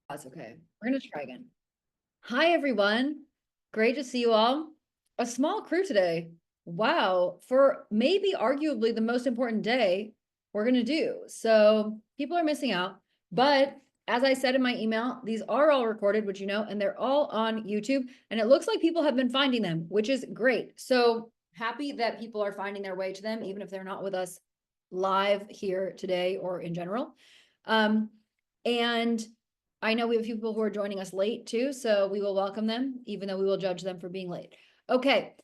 That's okay. We're gonna try again. Hi, everyone. Great to see you all. A small crew today. Wow, for maybe arguably the most important day we're gonna do. So people are missing out. But as I said in my email, these are all recorded, which you know, and they're all on YouTube. And it looks like people have been finding them, which is great. So happy that people are finding their way to them, even if they're not with us live here today or in general. And I know we have people who are joining us late too, so we will welcome them, even though we will judge them for being late. Okay.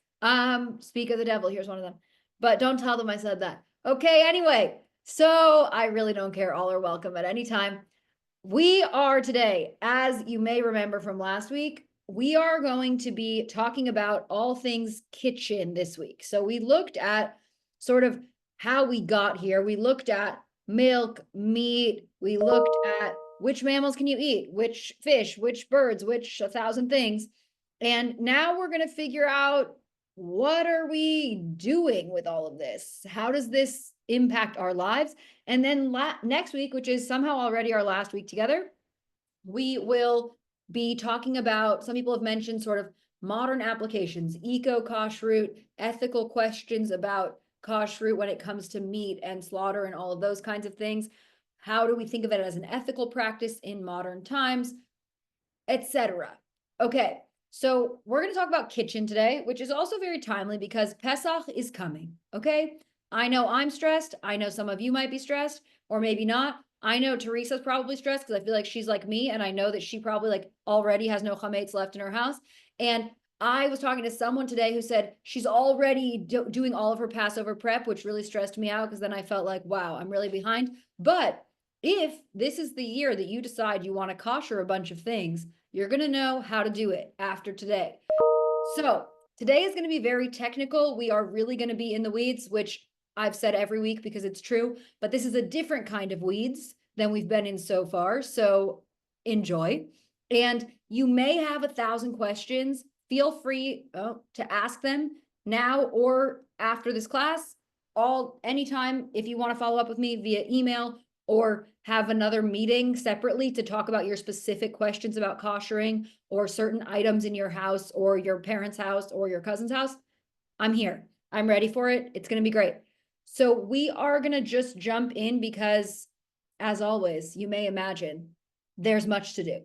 Speak of the devil, here's one of them. But don't tell them I said that. Okay, anyway. So I really don't care. All are welcome at any time. We are today, as you may remember from last week, we are going to be talking about all things kitchen this week. So we looked at sort of how we got here. We looked at milk, meat. We looked at which mammals can you eat, which fish, which birds, which 1,000 things. And now we're going to figure out, what are we doing with all of this? How does this impact our lives? And then next week, which is somehow already our last week together, we will be talking about, some people have mentioned sort of modern applications, kashrut, ethical questions about kashrut when it comes to meat and slaughter and all of those kinds of things. How do we think of it as an ethical practice in modern times, etc. Okay, so we're going to talk about kitchen today, which is also very timely because Pesach is coming. Okay, I know I'm stressed. I know some of you might be stressed, or maybe not. I know Teresa's probably stressed because I feel like she's like me, and I know that she probably like already has no chametz left in her house. And I was talking to someone today who said she's already doing all of her Passover prep, which really stressed me out because then I felt like, wow, I'm really behind. But if this is the year that you decide you want to kosher a bunch of things, you're going to know how to do it after today. So today is going to be very technical. We are really going to be in the weeds, which I've said every week because it's true, but this is a different kind of weeds than we've been in so far. So enjoy. And you may have 1,000 questions. Feel free to ask them now or after this class, anytime. If you want to follow up with me via email or have another meeting separately to talk about your specific questions about koshering or certain items in your house or your parents' house or your cousin's house, I'm here. I'm ready for it. It's going to be great. So we are going to just jump in because, as always, you may imagine there's much to do.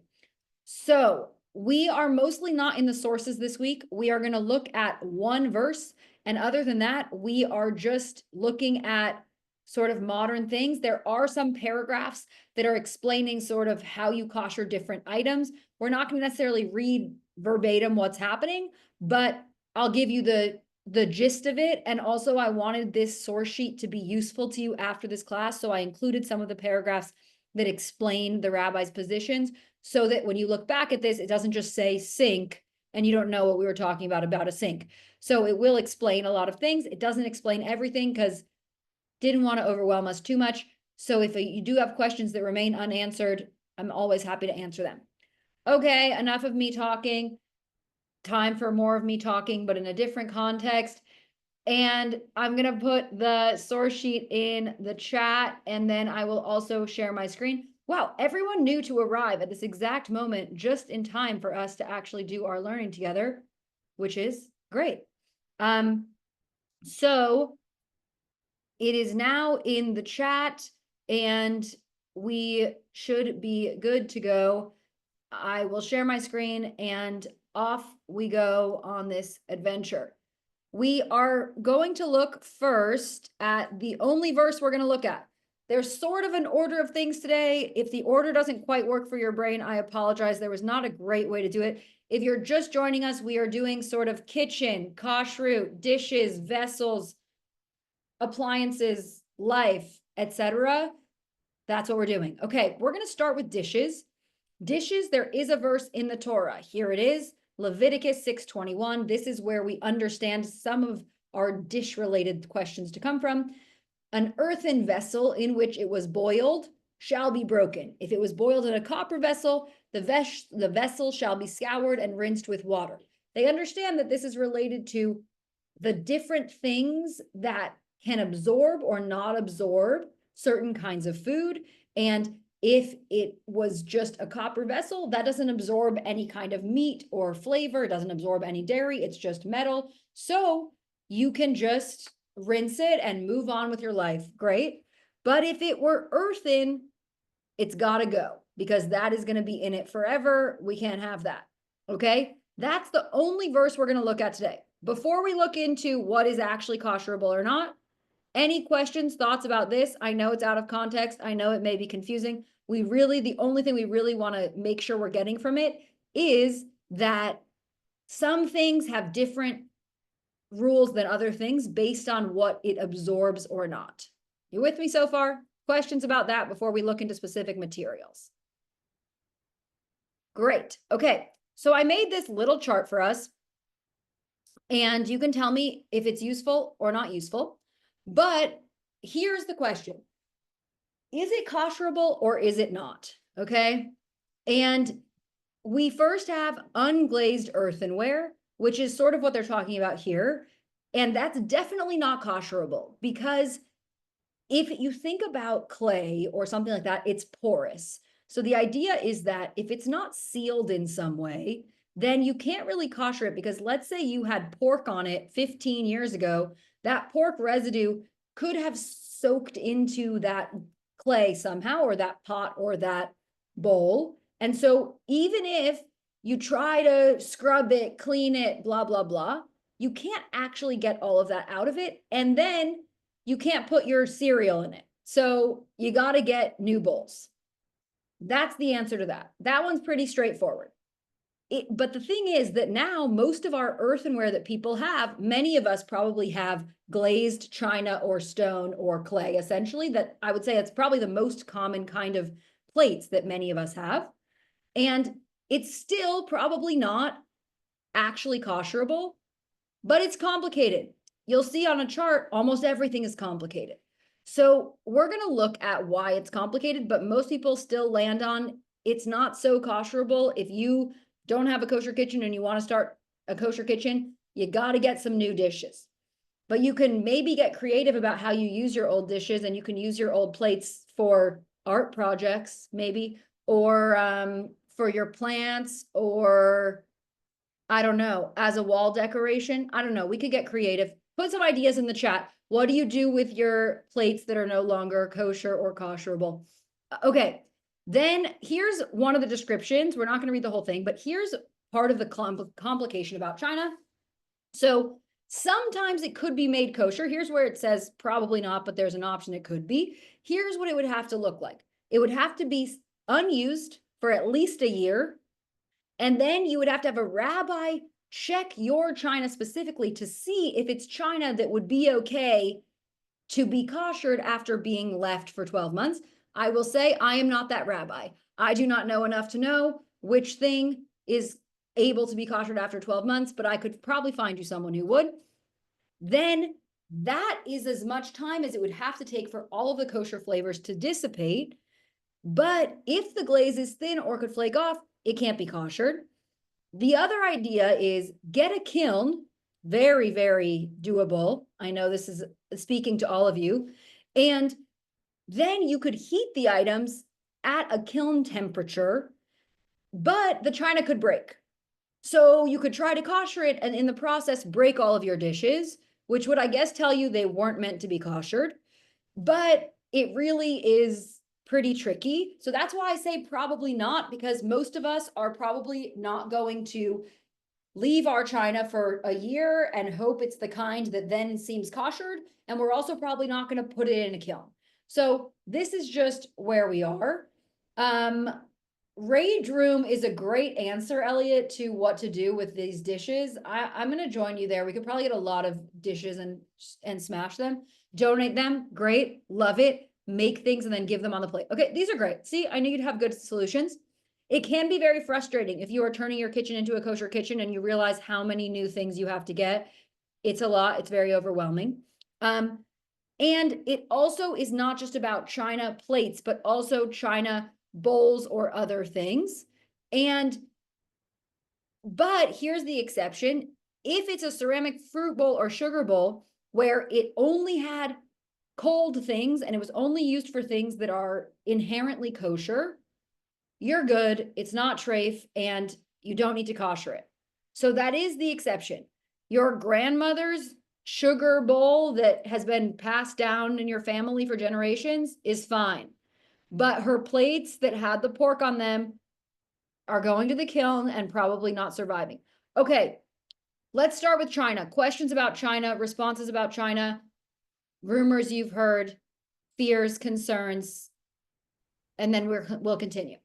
So we are mostly not in the sources this week. We are going to look at one verse. And other than that, we are just looking at sort of modern things. There are some paragraphs that are explaining sort of how you kosher different items. We're not going to necessarily read verbatim what's happening, but I'll give you the gist of it. And also I wanted this source sheet to be useful to you after this class. So I included some of the paragraphs that explain the rabbi's positions so that when you look back at this, it doesn't just say sink and you don't know what we were talking about a sink. So it will explain a lot of things. It doesn't explain everything because didn't want to overwhelm us too much. So if you do have questions that remain unanswered, I'm always happy to answer them. Okay, enough of me talking. Time for more of me talking, but in a different context. And I'm going to put the source sheet in the chat, and then I will also share my screen. Wow, everyone knew to arrive at this exact moment just in time for us to actually do our learning together, which is great. So it is now in the chat, and we should be good to go. I will share my screen, and off we go on this adventure. We are going to look first at the only verse we're going to look at. There's sort of an order of things today. If the order doesn't quite work for your brain, I apologize. There was not a great way to do it. If you're just joining us, we are doing sort of kitchen, kashrut, dishes, vessels, appliances, life, etc. That's what we're doing. Okay, we're going to start with dishes. Dishes, there is a verse in the Torah. Here it is, Leviticus 6:21. This is where we understand some of our dish-related questions to come from. An earthen vessel in which it was boiled shall be broken. If it was boiled in a copper vessel, the vessel shall be scoured and rinsed with water. They understand that this is related to the different things that can absorb or not absorb certain kinds of food. And If it was just a copper vessel, that doesn't absorb any kind of meat or flavor. It doesn't absorb any dairy. It's just metal. So you can just rinse it and move on with your life. Great. But if it were earthen, it's got to go because that is going to be in it forever. We can't have that. Okay. That's the only verse we're going to look at today. Before we look into what is actually kosherable or not, any questions, thoughts about this? I know it's out of context. I know it may be confusing. The only thing we really want to make sure we're getting from it is that some things have different rules than other things based on what it absorbs or not. You with me so far? Questions about that before we look into specific materials? Great. Okay. So I made this little chart for us, and you can tell me if it's useful or not useful. But here's the question. Is it kosherable or is it not? Okay. And we first have unglazed earthenware, which is sort of what they're talking about here. And that's definitely not kosherable because if you think about clay or something like that, it's porous. So the idea is that if it's not sealed in some way, then you can't really kosher it because let's say you had pork on it 15 years ago, that pork residue could have soaked into that clay somehow, or that pot or that bowl. And so even if you try to scrub it, clean it, blah, blah, blah, you can't actually get all of that out of it. And then you can't put your cereal in it. So you got to get new bowls. That's the answer to that. That one's pretty straightforward. But the thing is that now most of our earthenware that people have, many of us probably have glazed china or stone or clay, essentially, that I would say it's probably the most common kind of plates that many of us have. And it's still probably not actually kosherable, but it's complicated. You'll see on a chart, almost everything is complicated. So we're going to look at why it's complicated, but most people still land on it's not so kosherable. If you don't have a kosher kitchen and you want to start a kosher kitchen, you got to get some new dishes. But you can maybe get creative about how you use your old dishes, and you can use your old plates for art projects, maybe, or for your plants, or I don't know, as a wall decoration. I don't know. We could get creative. Put some ideas in the chat. What do you do with your plates that are no longer kosher or kosherable? Okay. Then here's one of the descriptions. We're not going to read the whole thing, but here's part of the complication about China. So sometimes it could be made kosher. Here's where it says probably not, but there's an option it could be. Here's what it would have to look like. It would have to be unused for at least a year. And then you would have to have a rabbi check your china specifically to see if it's china that would be okay to be koshered after being left for 12 months. I will say I am not that rabbi. I do not know enough to know which thing is able to be koshered after 12 months, but I could probably find you someone who would. Then that is as much time as it would have to take for all of the kosher flavors to dissipate. But if the glaze is thin or could flake off, it can't be koshered. The other idea is get a kiln, very, very doable. I know this is speaking to all of you. And then you could heat the items at a kiln temperature, but the china could break. So you could try to kosher it and in the process break all of your dishes, which would, I guess, tell you they weren't meant to be koshered. But it really is pretty tricky. So that's why I say probably not, because most of us are probably not going to leave our china for a year and hope it's the kind that then seems koshered. And we're also probably not going to put it in a kiln. So this is just where we are. Rage room is a great answer, Elliot, to what to do with these dishes. I'm going to join you there. We could probably get a lot of dishes and smash them, donate them. Great. Love it. Make things and then give them on the plate. Okay. These are great. See, I knew you'd have good solutions. It can be very frustrating if you are turning your kitchen into a kosher kitchen and you realize how many new things you have to get. It's a lot. It's very overwhelming. And it also is not just about china plates, but also china bowls or other things. But here's the exception. If it's a ceramic fruit bowl or sugar bowl where it only had cold things and it was only used for things that are inherently kosher, you're good. It's not treif and you don't need to kosher it. So that is the exception. Your grandmother's sugar bowl that has been passed down in your family for generations is fine. But her plates that had the pork on them are going to the kiln and probably not surviving. Okay, let's start with China. Questions about China, responses about China, rumors you've heard, fears, concerns, and then we'll continue.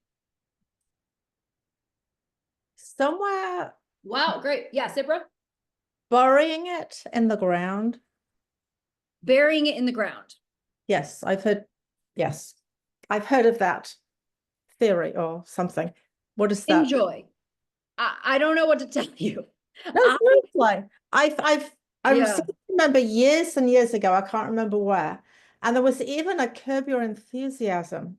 Somewhere. Wow, great. Yeah, Sipra? Burying it in the ground. Burying it in the ground. Yes, I've heard of that theory or something. What is that? Enjoy. I don't know what to tell you. No, seriously. I remember years and years ago, I can't remember where, and there was even a Curb Your Enthusiasm.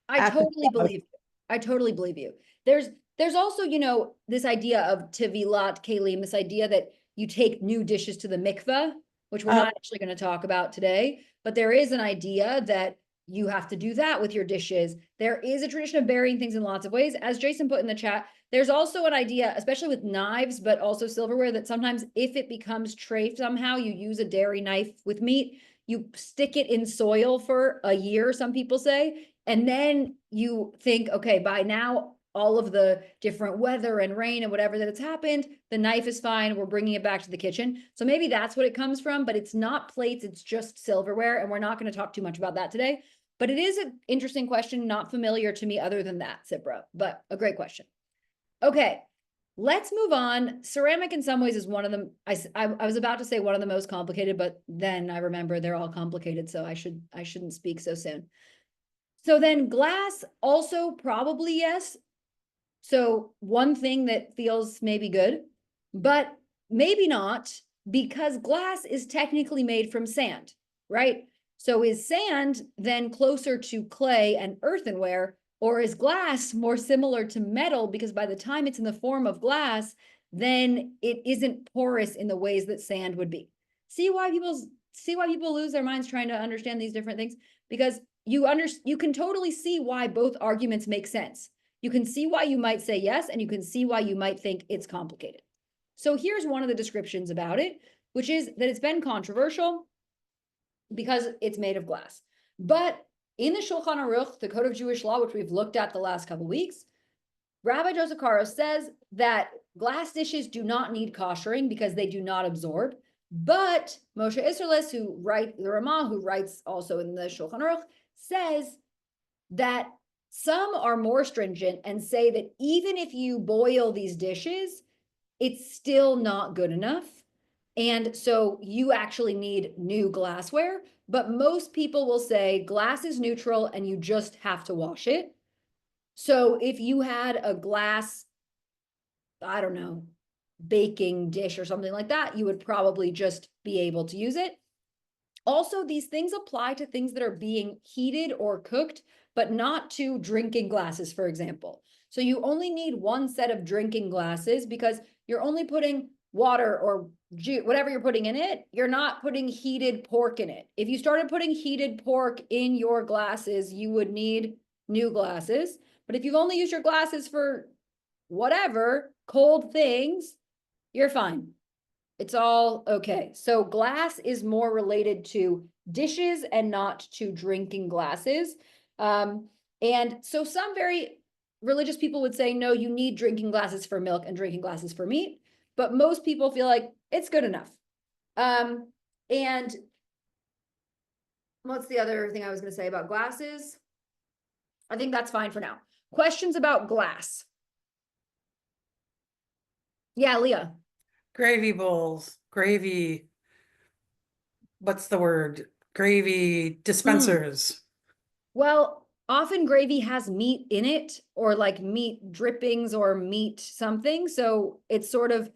I totally believe you. I totally believe you. There's also, you know, this idea of tevilat kelim, this idea that you take new dishes to the mikveh, which we're not actually going to talk about today, but there is an idea that you have to do that with your dishes. There is a tradition of burying things in lots of ways. As Jason put in the chat, there's also an idea, especially with knives, but also silverware, that sometimes if it becomes treif somehow, you use a dairy knife with meat, you stick it in soil for a year, some people say, and then you think, okay, by now, all of the different weather and rain and whatever that has happened, the knife is fine. We're bringing it back to the kitchen. So maybe that's what it comes from, but it's not plates. It's just silverware. And we're not going to talk too much about that today. But it is an interesting question, not familiar to me other than that, Sipra, but a great question. Okay, let's move on. Ceramic in some ways is one of them. I was about to say one of the most complicated, but then I remember they're all complicated. So I shouldn't speak so soon. So then glass also probably yes. So one thing that feels maybe good, but maybe not, because glass is technically made from sand, right? So is sand then closer to clay and earthenware, or is glass more similar to metal? Because by the time it's in the form of glass, then it isn't porous in the ways that sand would be. See why people lose their minds trying to understand these different things? Because you can totally see why both arguments make sense. You can see why you might say yes, and you can see why you might think it's complicated. So here's one of the descriptions about it, which is that it's been controversial because it's made of glass. But in the Shulchan Aruch, the Code of Jewish Law, which we've looked at the last couple of weeks, Rabbi Joseph Karo says that glass dishes do not need koshering because they do not absorb. But Moshe Isserles, the Ramah, who writes also in the Shulchan Aruch, says that some are more stringent and say that even if you boil these dishes, it's still not good enough. And so you actually need new glassware. But most people will say glass is neutral and you just have to wash it. So if you had a glass, I don't know, baking dish or something like that, you would probably just be able to use it. Also, these things apply to things that are being heated or cooked, but not to drinking glasses, for example. So you only need one set of drinking glasses because you're only putting water or juice, whatever you're putting in it, you're not putting heated pork in it. If you started putting heated pork in your glasses, you would need new glasses. But if you've only used your glasses for whatever, cold things, you're fine. It's all okay. So glass is more related to dishes and not to drinking glasses. And so some very religious people would say, no, you need drinking glasses for milk and drinking glasses for meat. But most people feel like it's good enough. And what's the other thing I was going to say about glasses? I think that's fine for now. Questions about glass? Yeah, Leah. Gravy bowls, gravy, what's the word? Gravy dispensers. Well, often gravy has meat in it or like meat drippings or meat something. So it's sort of,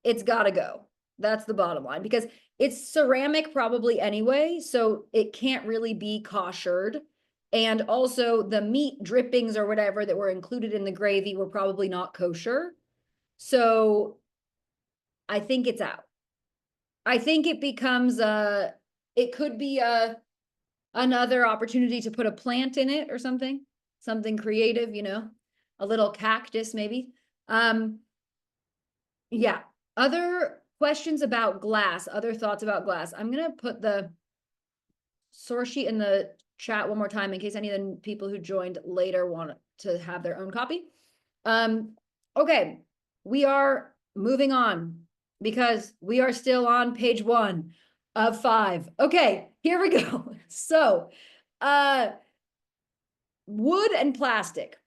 it's gotta go. That's the bottom line because it's ceramic probably anyway. So it can't really be koshered. And also the meat drippings or whatever that were included in the gravy were probably not kosher. So I think it's out. I think it becomes it could be another opportunity to put a plant in it or something creative, you know, a little cactus maybe. Yeah, other questions about glass, other thoughts about glass. I'm gonna put the source sheet in the chat one more time in case any of the people who joined later want to have their own copy. Okay, we are moving on because we are still on page 1 of 5. Okay, here we go. So, wood and plastic.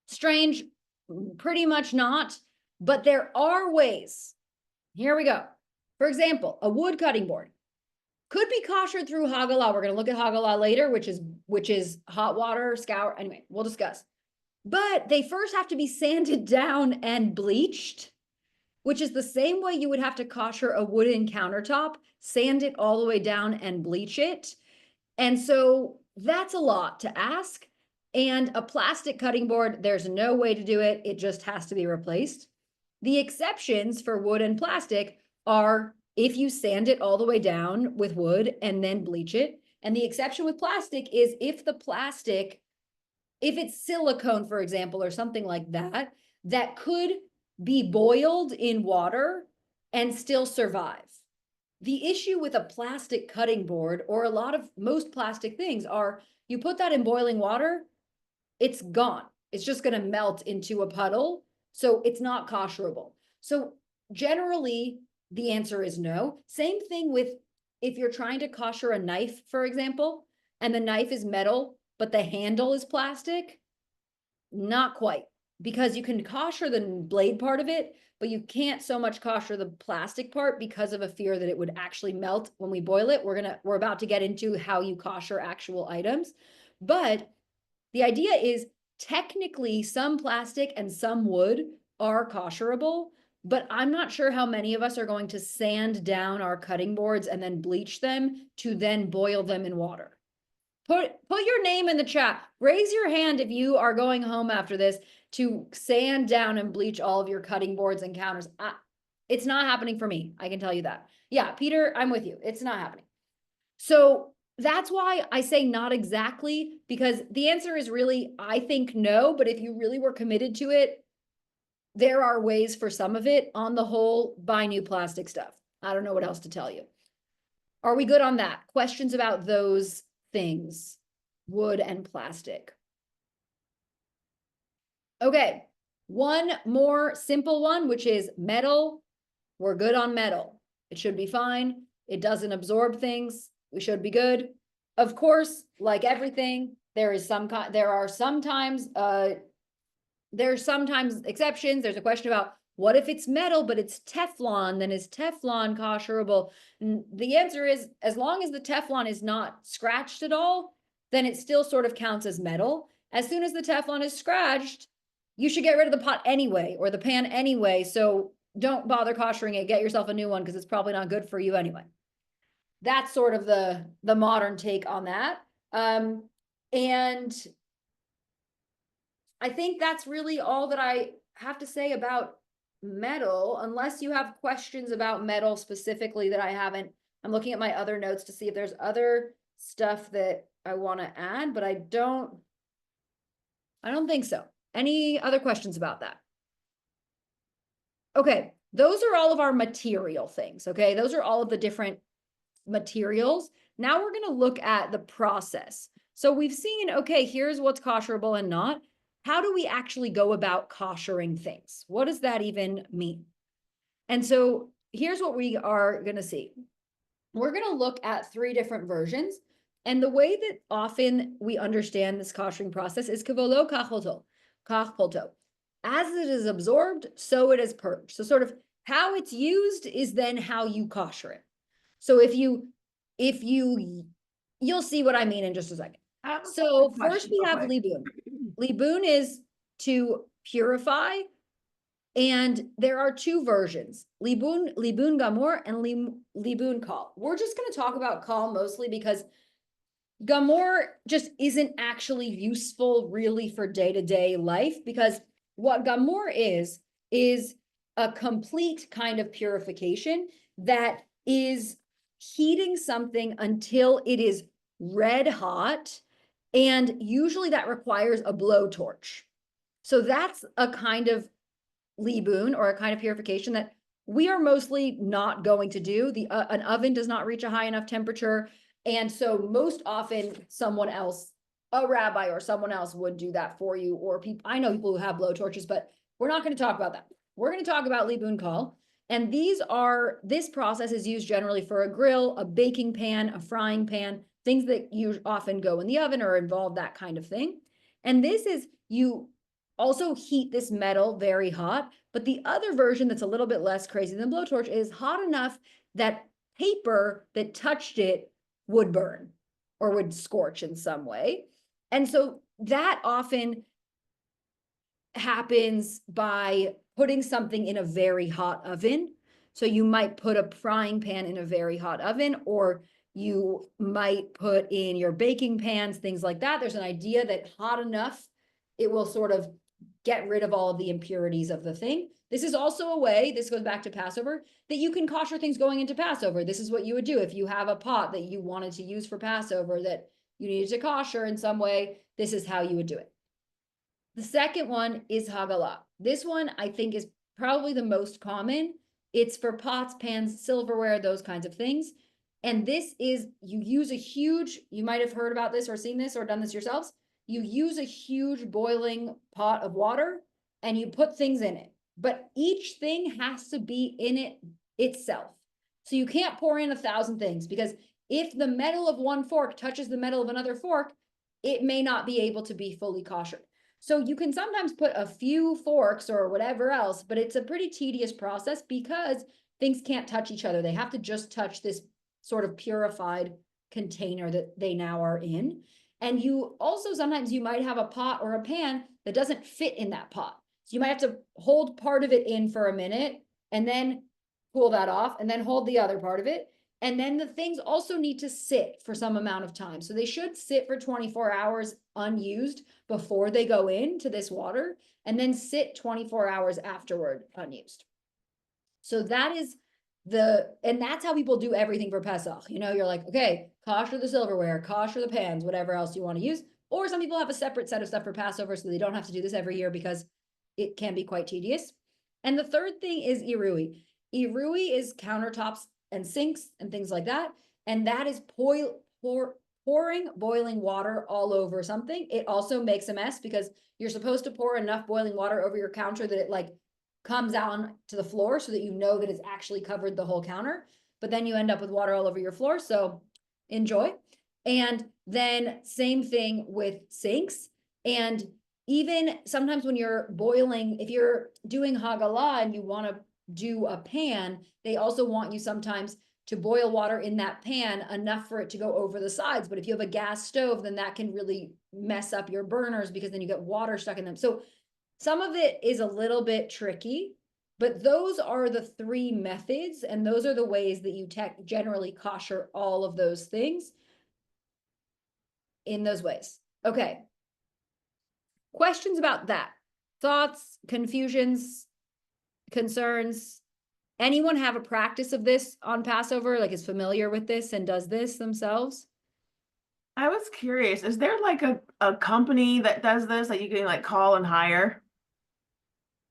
Strange, pretty much not, but there are ways. Here we go. For example, a wood cutting board could be kosher through Haggalah. We're going to look at Haggalah later, which is hot water, scour. Anyway, we'll discuss. But they first have to be sanded down and bleached, which is the same way you would have to kosher a wooden countertop, sand it all the way down and bleach it. And so that's a lot to ask. And a plastic cutting board, there's no way to do it. It just has to be replaced. The exceptions for wood and plastic are if you sand it all the way down with wood and then bleach it. And the exception with plastic is if the plastic, if it's silicone, for example, or something like that, that could be boiled in water and still survive. The issue with a plastic cutting board, or most plastic things, are you put that in boiling water, it's gone. It's just going to melt into a puddle. So it's not kosherable. So generally, the answer is no. Same thing with if you're trying to kosher a knife, for example, and the knife is metal, but the handle is plastic. Not quite, because you can kosher the blade part of it, but you can't so much kosher the plastic part because of a fear that it would actually melt when we boil it. We're about to get into how you kosher actual items. But the idea is technically some plastic and some wood are kosherable, but I'm not sure how many of us are going to sand down our cutting boards and then bleach them to then boil them in water. Put your name in the chat. Raise your hand if you are going home after this to sand down and bleach all of your cutting boards and counters. It's not happening for me. I can tell you that. Yeah, Peter, I'm with you. It's not happening. So that's why I say not exactly, because the answer is really, I think no, but if you really were committed to it, there are ways for some of it. On the whole, buy new plastic stuff. I don't know what else to tell you. Are we good on that? Questions about those things, wood and plastic? Okay, one more simple one, which is metal. We're good on metal. It should be fine. It doesn't absorb things. We should be good. Of course, like everything, there are sometimes exceptions. There's a question about what if it's metal, but it's Teflon, then is Teflon kosherable? And the answer is, as long as the Teflon is not scratched at all, then it still sort of counts as metal. As soon as the Teflon is scratched, you should get rid of the pot anyway, or the pan anyway. So don't bother koshering it. Get yourself a new one because it's probably not good for you anyway. That's sort of the modern take on that. And I think that's really all that I have to say about metal, unless you have questions about metal specifically that I haven't. I'm looking at my other notes to see if there's other stuff that I want to add, but I don't think so. Any other questions about that? Okay, those are all of our material things, okay? Those are all of the different materials. Now we're going to look at the process. So we've seen, okay, here's what's kosherable and not. How do we actually go about koshering things? What does that even mean? And so here's what we are going to see. We're going to look at 3 different versions. And the way that often we understand this koshering process is kavolo kach polto. As it is absorbed, so it is purged. So sort of how it's used is then how you kosher it. So you'll see what I mean in just a second. So first we have libun. Libun is to purify, and there are 2 versions, libun gamor and libun kal. We're just going to talk about kal mostly because gamor just isn't actually useful really for day-to-day life, because what gamor is a complete kind of purification that is heating something until it is red hot. And usually that requires a blowtorch. So that's a kind of libun or a kind of purification that we are mostly not going to do. An oven does not reach a high enough temperature. And so most often someone else, a rabbi or someone else would do that for you, or people, I know people who have blowtorches, but we're not going to talk about that. We're going to talk about libun kol. And this process is used generally for a grill, a baking pan, a frying pan, things that you often go in the oven or involve that kind of thing. And this is, you also heat this metal very hot, but the other version that's a little bit less crazy than blowtorch is hot enough that paper that touched it would burn or would scorch in some way. And so that often happens by putting something in a very hot oven. So you might put a frying pan in a very hot oven, or you might put in your baking pans, things like that. There's an idea that hot enough, it will sort of get rid of all of the impurities of the thing. This is also a way, this goes back to Passover, that you can kosher things going into Passover. This is what you would do if you have a pot that you wanted to use for Passover that you needed to kosher in some way. This is how you would do it. The second one is Hagalah. This one I think is probably the most common. It's for pots, pans, silverware, those kinds of things. And this is, you use a huge, you might have heard about this or seen this or done this yourselves. You use a huge boiling pot of water and you put things in it, but each thing has to be in it itself. So you can't pour in 1,000 things, because if the metal of one fork touches the metal of another fork, it may not be able to be fully kosher. So you can sometimes put a few forks or whatever else, but it's a pretty tedious process because things can't touch each other. They have to just touch this sort of purified container that they now are in. And you also, sometimes you might have a pot or a pan that doesn't fit in that pot. So you might have to hold part of it in for a minute and then pull that off and then hold the other part of it. And then the things also need to sit for some amount of time. So they should sit for 24 hours unused before they go into this water, and then sit 24 hours afterward unused. So that is and that's how people do everything for Pesach. You know, you're like, okay, kosher the silverware, kosher the pans, whatever else you want to use. Or some people have a separate set of stuff for Passover, so they don't have to do this every year because it can be quite tedious. And the third thing is irui. Irui is countertops and sinks and things like that. And that is pouring boiling water all over something. It also makes a mess because you're supposed to pour enough boiling water over your counter that it like comes out to the floor so that you know that it's actually covered the whole counter, but then you end up with water all over your floor. So enjoy. And then same thing with sinks. And even sometimes when you're boiling, if you're doing Hagalah and you want to do a pan, they also want you sometimes to boil water in that pan enough for it to go over the sides. But if you have a gas stove, then that can really mess up your burners because then you get water stuck in them. So some of it is a little bit tricky, but those are the three methods, and those are the ways that you generally kosher all of those things in those ways. Okay. Questions about that? Thoughts, confusions, concerns? Anyone have a practice of this on Passover, like is familiar with this and does this themselves? I was curious, is there like a company that does this that you can like call and hire?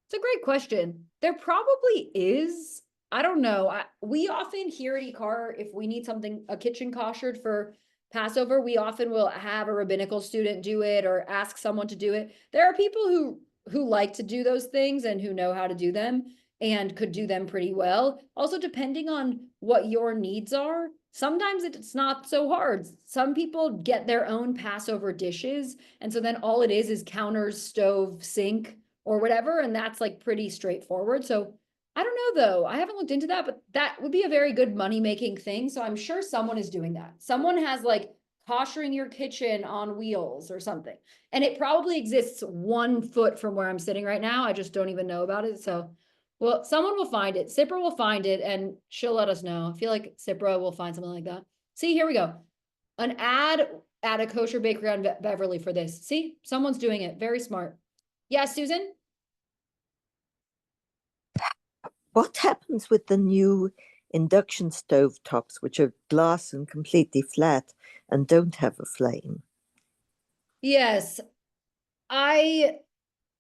It's a great question. There probably is. I don't know. We often here at IKAR, if we need something, a kitchen koshered for Passover, we often will have a rabbinical student do it or ask someone to do it. There are people who like to do those things and who know how to do them and could do them pretty well. Also, depending on what your needs are, sometimes it's not so hard. Some people get their own Passover dishes. And so then all it is counters, stove, sink, or whatever. And that's like pretty straightforward. So I don't know though. I haven't looked into that, but that would be a very good money-making thing. So I'm sure someone is doing that. Someone has like koshering your kitchen on wheels or something. And it probably exists 1 foot from where I'm sitting right now. I just don't even know about it. So, well, someone will find it. Sipra will find it and she'll let us know. I feel like Sipra will find something like that. See, here we go. An ad at a kosher bakery on Beverly for this. See, someone's doing it. Very smart. Yes, Susan? What happens with the new induction stove tops, which are glass and completely flat and don't have a flame. Yes, I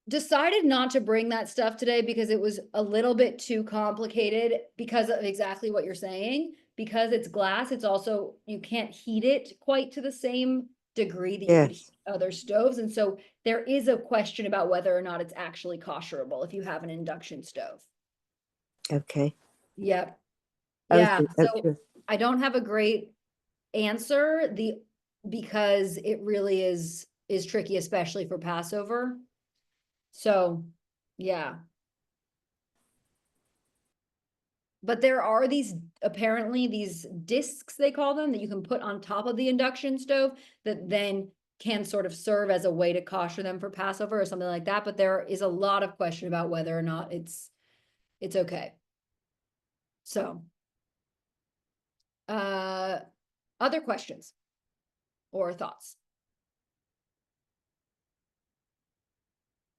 decided not to bring that stuff today because it was a little bit too complicated because of exactly what you're saying. Because it's glass, it's also, you can't heat it quite to the same degree that you could Yes. heat other stoves. And so there is a question about whether or not it's actually kosherable if you have an induction stove. Okay. Yep. Okay, Yeah, so okay. I don't have a great answer, because it really is tricky, especially for Passover. So, yeah. But there are apparently these discs, they call them, that you can put on top of the induction stove that then can sort of serve as a way to kosher them for Passover or something like that. But there is a lot of question about whether or not it's okay. So, other questions or thoughts?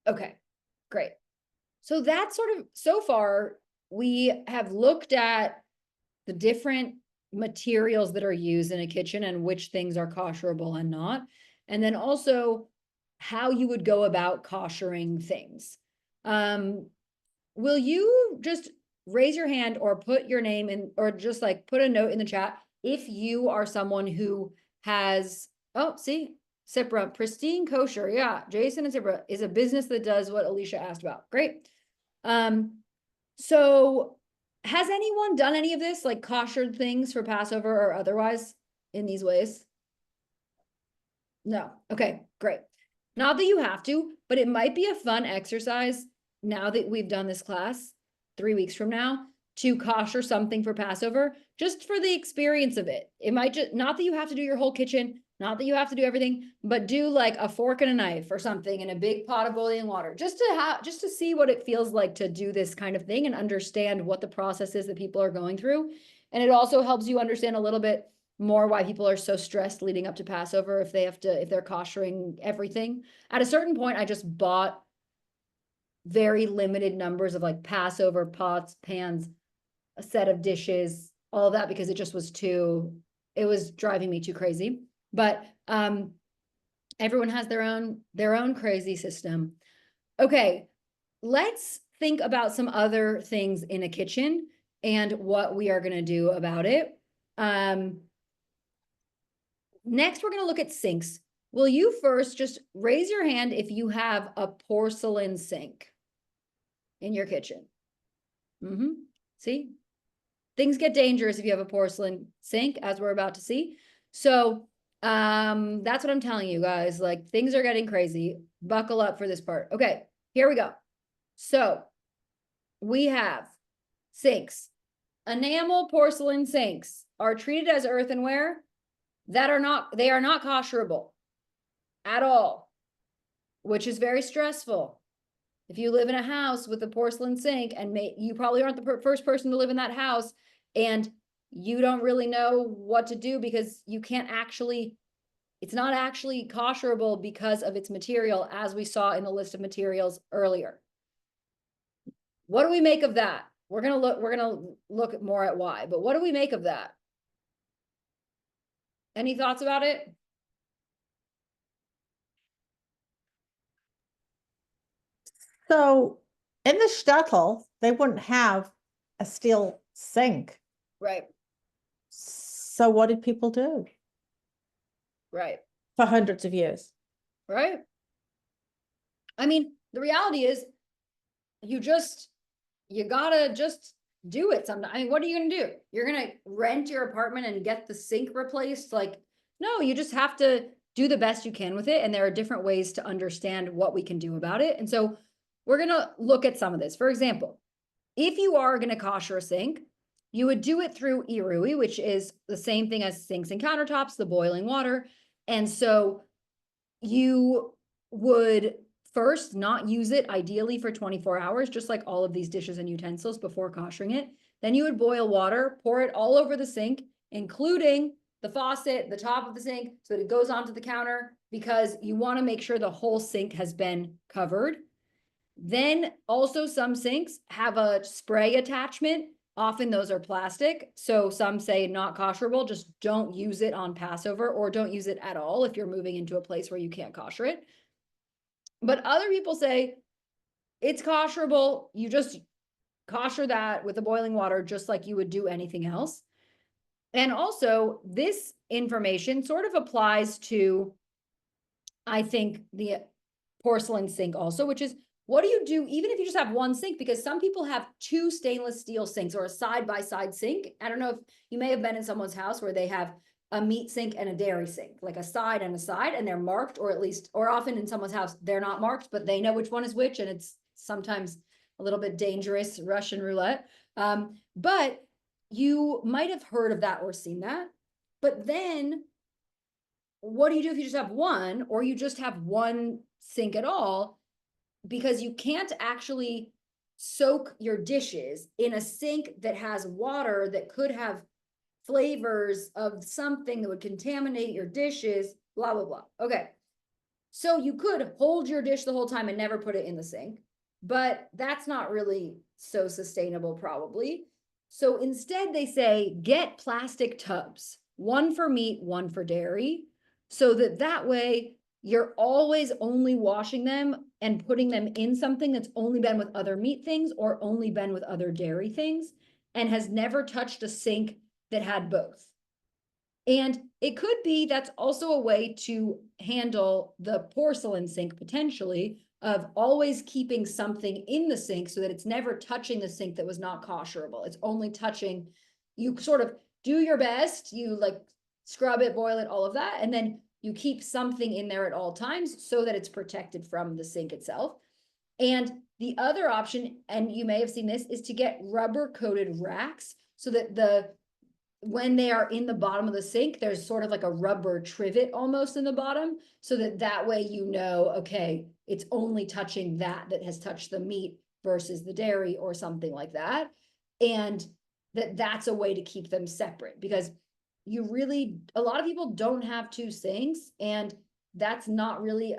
Okay, great. So that's sort of, so far, we have looked at the different materials that are used in a kitchen and which things are kosherable and not. And then also how you would go about koshering things. Will you just raise your hand or put your name in, or just like put a note in the chat if you are someone who has, oh, see, Cipra, Pristine Kosher. Yeah, Jason and Cipra is a business that does what Alicia asked about. Great. So has anyone done any of this, like koshered things for Passover or otherwise in these ways? No. Okay, great. Not that you have to, but it might be a fun exercise now that we've done this class 3 weeks from now to kosher something for Passover, just for the experience of it. It might just, not that you have to do your whole kitchen, not that you have to do everything, but do like a fork and a knife or something in a big pot of boiling water, just to see what it feels like to do this kind of thing and understand what the process is that people are going through. And it also helps you understand a little bit more why people are so stressed leading up to Passover if they're koshering everything. At a certain point, I just bought very limited numbers of like Passover pots, pans, a set of dishes, all of that, because it just was it was driving me too crazy. But everyone has their own crazy system. Okay, let's think about some other things in a kitchen and what we are going to do about it. Next, we're going to look at sinks. Will you first just raise your hand if you have a porcelain sink in your kitchen? See? Things get dangerous if you have a porcelain sink, as we're about to see. So that's what I'm telling you guys. Like, things are getting crazy. Buckle up for this part. Okay, here we go. So we have sinks. Enamel porcelain sinks are treated as earthenware they are not kosherable at all, which is very stressful. If you live in a house with a porcelain sink and you probably aren't the first person to live in that house, and you don't really know what to do because it's not actually kosherable because of its material, as we saw in the list of materials earlier. What do we make of that? We're gonna look more at why, but what do we make of that? Any thoughts about it? So in the shtetl, they wouldn't have a steel sink. Right. So what did people do Right. for hundreds of years? Right. I mean, the reality is you gotta just do it sometimes. I mean, what are you gonna do? You're gonna rent your apartment and get the sink replaced? Like, no, you just have to do the best you can with it. And there are different ways to understand what we can do about it. And so we're gonna look at some of this. For example, if you are gonna kosher a sink, you would do it through irui, which is the same thing as sinks and countertops, the boiling water. And so you would first not use it ideally for 24 hours, just like all of these dishes and utensils before koshering it. Then you would boil water, pour it all over the sink, including the faucet, the top of the sink, so that it goes onto the counter, because you want to make sure the whole sink has been covered. Then also some sinks have a spray attachment often those are plastic. So some say not kosherable, just don't use it on Passover, or don't use it at all if you're moving into a place where you can't kosher it. But other people say it's kosherable. You just kosher that with the boiling water, just like you would do anything else. And also, this information sort of applies to, I think, the porcelain sink also, which is, what do you do even if you just have one sink? Because some people have two stainless steel sinks or a side-by-side sink. I don't know if you may have been in someone's house where they have a meat sink and a dairy sink, like a side, and they're marked, or at least, or often in someone's house, they're not marked, but they know which one is which, and it's sometimes a little bit dangerous, Russian roulette. But you might have heard of that or seen that. But then what do you do if you just have one, or you just have one sink at all? Because you can't actually soak your dishes in a sink that has water that could have flavors of something that would contaminate your dishes, blah, blah, blah. Okay. So you could hold your dish the whole time and never put it in the sink, but that's not really so sustainable, probably. So instead they say, get plastic tubs, one for meat, one for dairy, so that way you're always only washing them and putting them in something that's only been with other meat things or only been with other dairy things and has never touched a sink that had both. And it could be that's also a way to handle the porcelain sink potentially, of always keeping something in the sink so that it's never touching the sink that was not kosherable. It's only touching, you sort of do your best, you like scrub it, boil it, all of that, and then you keep something in there at all times so that it's protected from the sink itself. And the other option, and you may have seen this, is to get rubber coated racks so that when they are in the bottom of the sink, there's sort of like a rubber trivet almost in the bottom, so that way you know, okay, it's only touching that has touched the meat versus the dairy or something like that. And that's a way to keep them separate, because a lot of people don't have two sinks, and that's not really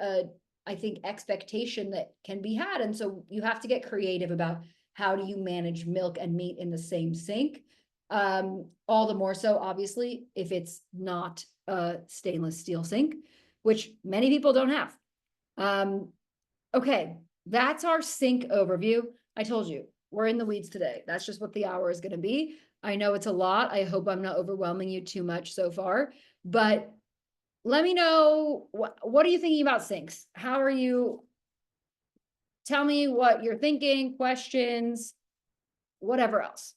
I think, expectation that can be had. And so you have to get creative about how do you manage milk and meat in the same sink. All the more so, obviously, if it's not a stainless steel sink, which many people don't have. Okay, that's our sink overview. I told you, we're in the weeds today. That's just what the hour is going to be. I know it's a lot. I hope I'm not overwhelming you too much so far, but let me know, what are you thinking about sinks? How are you? Tell me what you're thinking, questions, whatever else.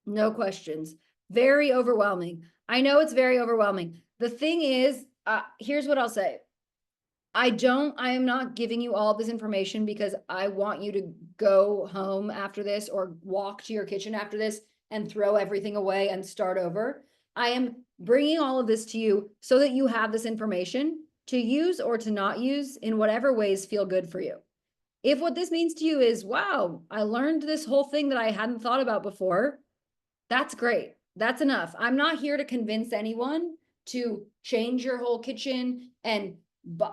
No questions. Very overwhelming. I know it's very overwhelming. The thing is, here's what I'll say. I am not giving you all this information because I want you to go home after this or walk to your kitchen after this and throw everything away and start over. I am bringing all of this to you so that you have this information to use or to not use in whatever ways feel good for you. If what this means to you is, wow, I learned this whole thing that I hadn't thought about before, that's great. That's enough. I'm not here to convince anyone to change your whole kitchen and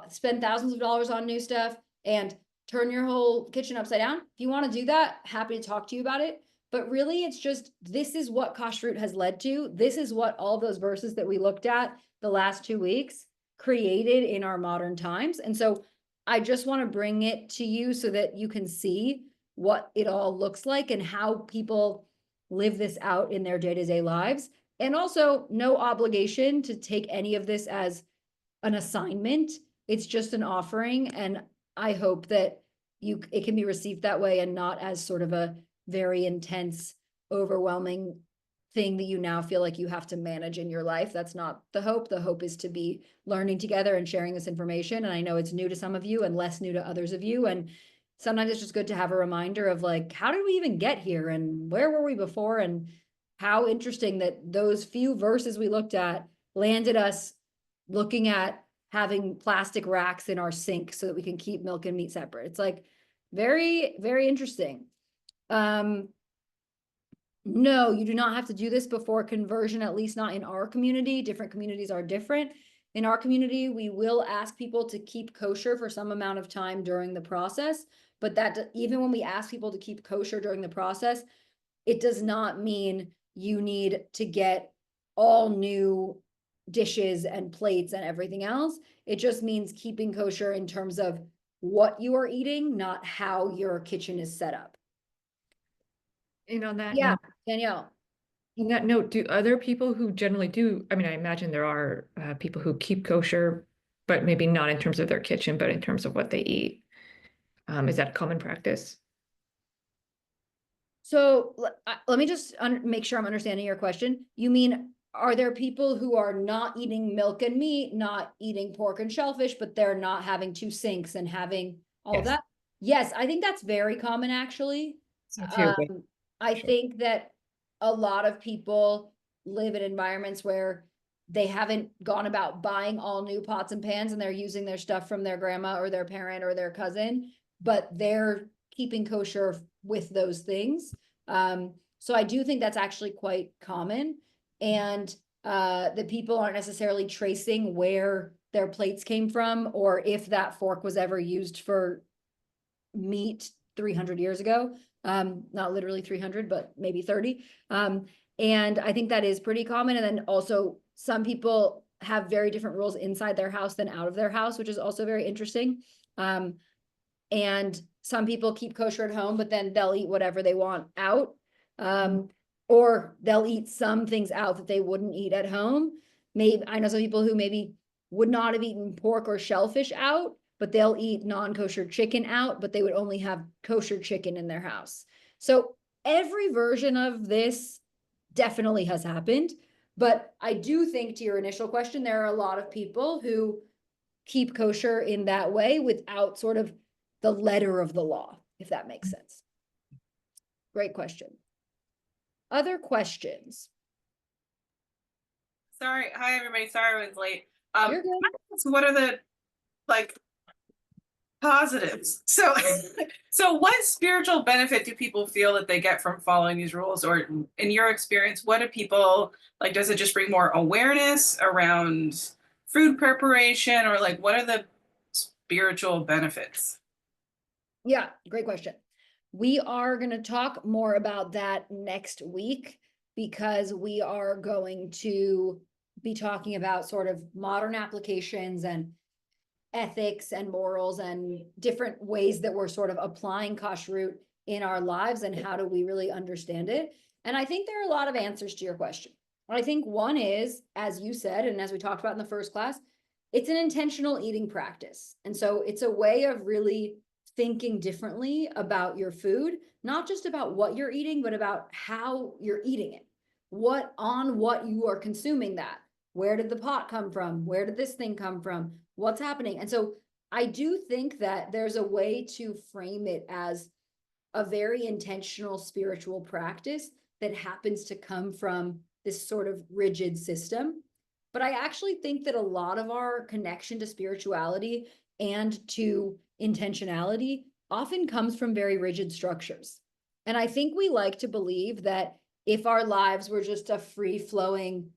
spend thousands of dollars on new stuff and turn your whole kitchen upside down. If you want to do that, happy to talk to you about it. But really, it's just, this is what Kashrut has led to. This is what all those verses that we looked at the last 2 weeks created in our modern times. And so I just want to bring it to you so that you can see what it all looks like and how people live this out in their day-to-day lives. And also, no obligation to take any of this as an assignment. It's just an offering. And I hope that it can be received that way and not as sort of a very intense, overwhelming thing that you now feel like you have to manage in your life. That's not the hope. The hope is to be learning together and sharing this information. And I know it's new to some of you and less new to others of you. And sometimes it's just good to have a reminder of like, how did we even get here? And where were we before? And how interesting that those few verses we looked at landed us looking at having plastic racks in our sink so that we can keep milk and meat separate. It's like very, very interesting. No, you do not have to do this before conversion, at least not in our community. Different communities are different. In our community, we will ask people to keep kosher for some amount of time during the process, but even when we ask people to keep kosher during the process, it does not mean you need to get all new dishes and plates and everything else. It just means keeping kosher in terms of what you are eating, not how your kitchen is set up. And on that Yeah, note, Danielle. on that note, do other people who generally do, I mean, I imagine there are people who keep kosher, but maybe not in terms of their kitchen, but in terms of what they eat. Is that a common practice? So let me just make sure I'm understanding your question. You mean, are there people who are not eating milk and meat, not eating pork and shellfish, but they're not having two sinks and having all of Yes. that? Yes, I think that's very common, actually. So too, but I sure. think that a lot of people live in environments where they haven't gone about buying all new pots and pans and they're using their stuff from their grandma or their parent or their cousin, but they're keeping kosher with those things. So I do think that's actually quite common. And the people aren't necessarily tracing where their plates came from or if that fork was ever used for meat 300 years ago. Not literally 300, but maybe 30. And I think that is pretty common. And then also some people have very different rules inside their house than out of their house, which is also very interesting. And some people keep kosher at home, but then they'll eat whatever they want out. Or they'll eat some things out that they wouldn't eat at home. Maybe I know some people who maybe would not have eaten pork or shellfish out, but they'll eat non-kosher chicken out, but they would only have kosher chicken in their house. So every version of this definitely has happened. But I do think, to your initial question, there are a lot of people who keep kosher in that way without sort of the letter of the law, if that makes sense. Great question. Other questions? Sorry. Hi, everybody. Sorry I was late. You're good. So what are the positives? So, so what spiritual benefit do people feel that they get from following these rules? Or in your experience, what do people like? Does it just bring more awareness around food preparation, or like what are the spiritual benefits? Yeah, great question. We are going to talk more about that next week because we are going to be talking about sort of modern applications and ethics and morals and different ways that we're sort of applying kashrut in our lives and how do we really understand it. And I think there are a lot of answers to your question. I think one is, as you said, and as we talked about in the first class, it's an intentional eating practice. And so it's a way of really thinking differently about your food, not just about what you're eating, but about how you're eating it. What you are consuming that. Where did the pot come from? Where did this thing come from? What's happening? And so I do think that there's a way to frame it as a very intentional spiritual practice that happens to come from this sort of rigid system. But I actually think that a lot of our connection to spirituality and to intentionality often comes from very rigid structures. And I think we like to believe that if our lives were just a free-flowing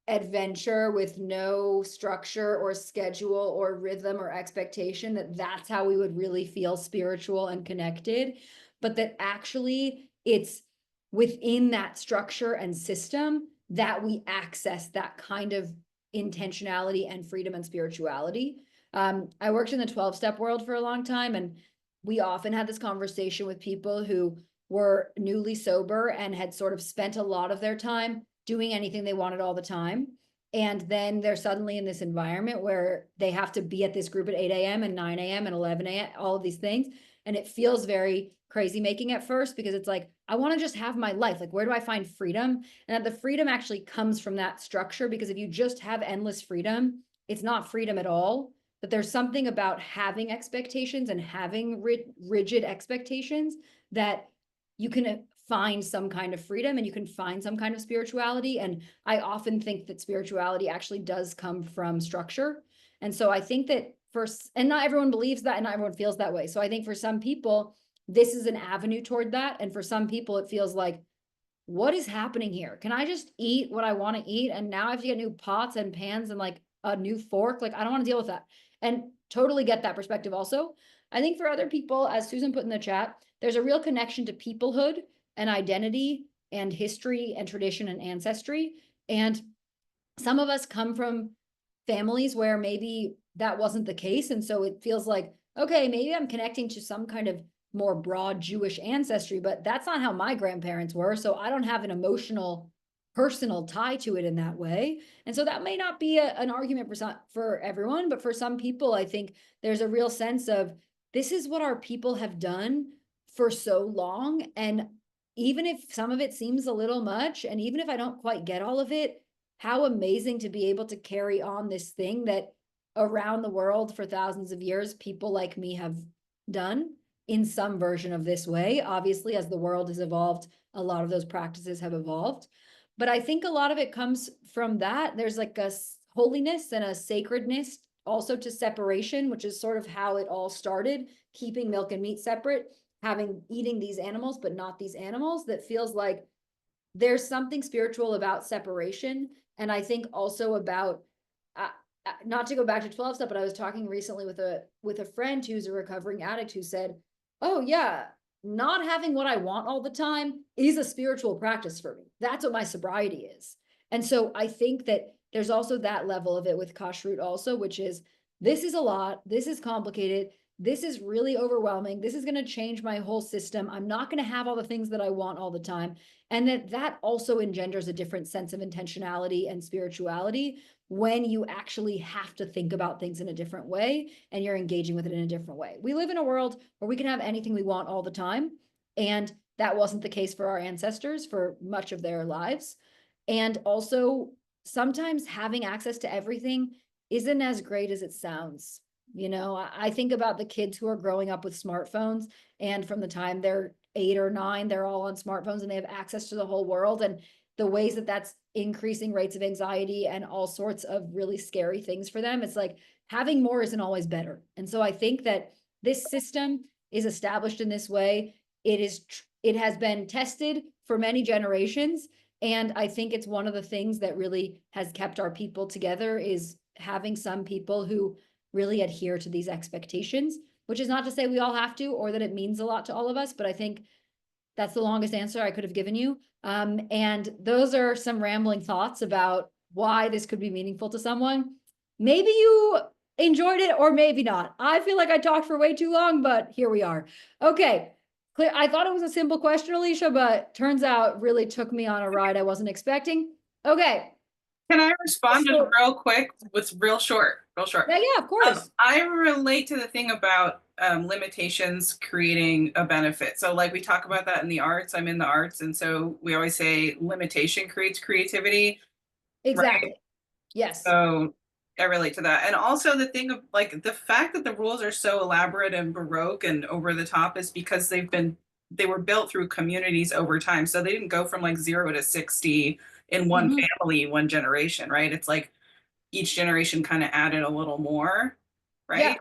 adventure with no structure or schedule or rhythm or expectation, that that's how we would really feel spiritual and connected, but that actually it's within that structure and system that we access that kind of intentionality and freedom and spirituality. I worked in the 12-step world for a long time, and we often had this conversation with people who were newly sober and had sort of spent a lot of their time doing anything they wanted all the time. And then they're suddenly in this environment where they have to be at this group at 8 a.m. and 9 a.m. and 11 a.m., all of these things. And it feels very crazy making at first because it's like, I want to just have my life. Like, where do I find freedom? And that the freedom actually comes from that structure, because if you just have endless freedom, it's not freedom at all. But there's something about having expectations and having rigid expectations that you can find some kind of freedom and you can find some kind of spirituality. And I often think that spirituality actually does come from structure. And so I think that and not everyone believes that and not everyone feels that way. So I think for some people, this is an avenue toward that. And for some people, it feels like, what is happening here? Can I just eat what I want to eat? And now I have to get new pots and pans and like a new fork. Like, I don't want to deal with that. And totally get that perspective also. I think for other people, as Susan put in the chat, there's a real connection to peoplehood and identity and history and tradition and ancestry. And some of us come from families where maybe that wasn't the case. And so it feels like, okay, maybe I'm connecting to some kind of more broad Jewish ancestry, but that's not how my grandparents were. So I don't have an emotional, personal tie to it in that way. And so that may not be an argument for everyone, but for some people, I think there's a real sense of this is what our people have done for so long. And even if some of it seems a little much, and even if I don't quite get all of it, how amazing to be able to carry on this thing that around the world for thousands of years, people like me have done in some version of this way. Obviously, as the world has evolved, a lot of those practices have evolved. But I think a lot of it comes from that. There's like a holiness and a sacredness also to separation, which is sort of how it all started, keeping milk and meat separate, eating these animals, but not these animals. That feels like there's something spiritual about separation. And I think also about, not to go back to 12 step, but I was talking recently with a friend who's a recovering addict who said, oh yeah, not having what I want all the time is a spiritual practice for me. That's what my sobriety is. And so I think that there's also that level of it with Kashrut also, which is, this is a lot, this is complicated, this is really overwhelming, this is going to change my whole system, I'm not going to have all the things that I want all the time. And that also engenders a different sense of intentionality and spirituality when you actually have to think about things in a different way and you're engaging with it in a different way. We live in a world where we can have anything we want all the time. And that wasn't the case for our ancestors for much of their lives. And also, sometimes having access to everything isn't as great as it sounds. You know, I think about the kids who are growing up with smartphones, and from the time they're 8 or 9, they're all on smartphones and they have access to the whole world, and the ways that that's increasing rates of anxiety and all sorts of really scary things for them. It's like having more isn't always better. And so I think that this system is established in this way. It has been tested for many generations. And I think it's one of the things that really has kept our people together, is having some people who really adhere to these expectations, which is not to say we all have to, or that it means a lot to all of us, but I think that's the longest answer I could have given you. And those are some rambling thoughts about why this could be meaningful to someone. Maybe you enjoyed it or maybe not. I feel like I talked for way too long, but here we are. Okay. Clear. I thought it was a simple question, Alicia, but turns out really took me on a ride I wasn't expecting. Okay. Can I respond So- real quick? It's real short. Yeah, of course. I relate to the thing about limitations creating a benefit. So like we talk about that in the arts, I'm in the arts. And so we always say limitation creates creativity. Exactly. Right? Yes. So I relate to that. And also the thing of like the fact that the rules are so elaborate and baroque and over the top is because they were built through communities over time. So they didn't go from like 0 to 60 in one family, one generation, right? It's like each generation kind of added a little more, right?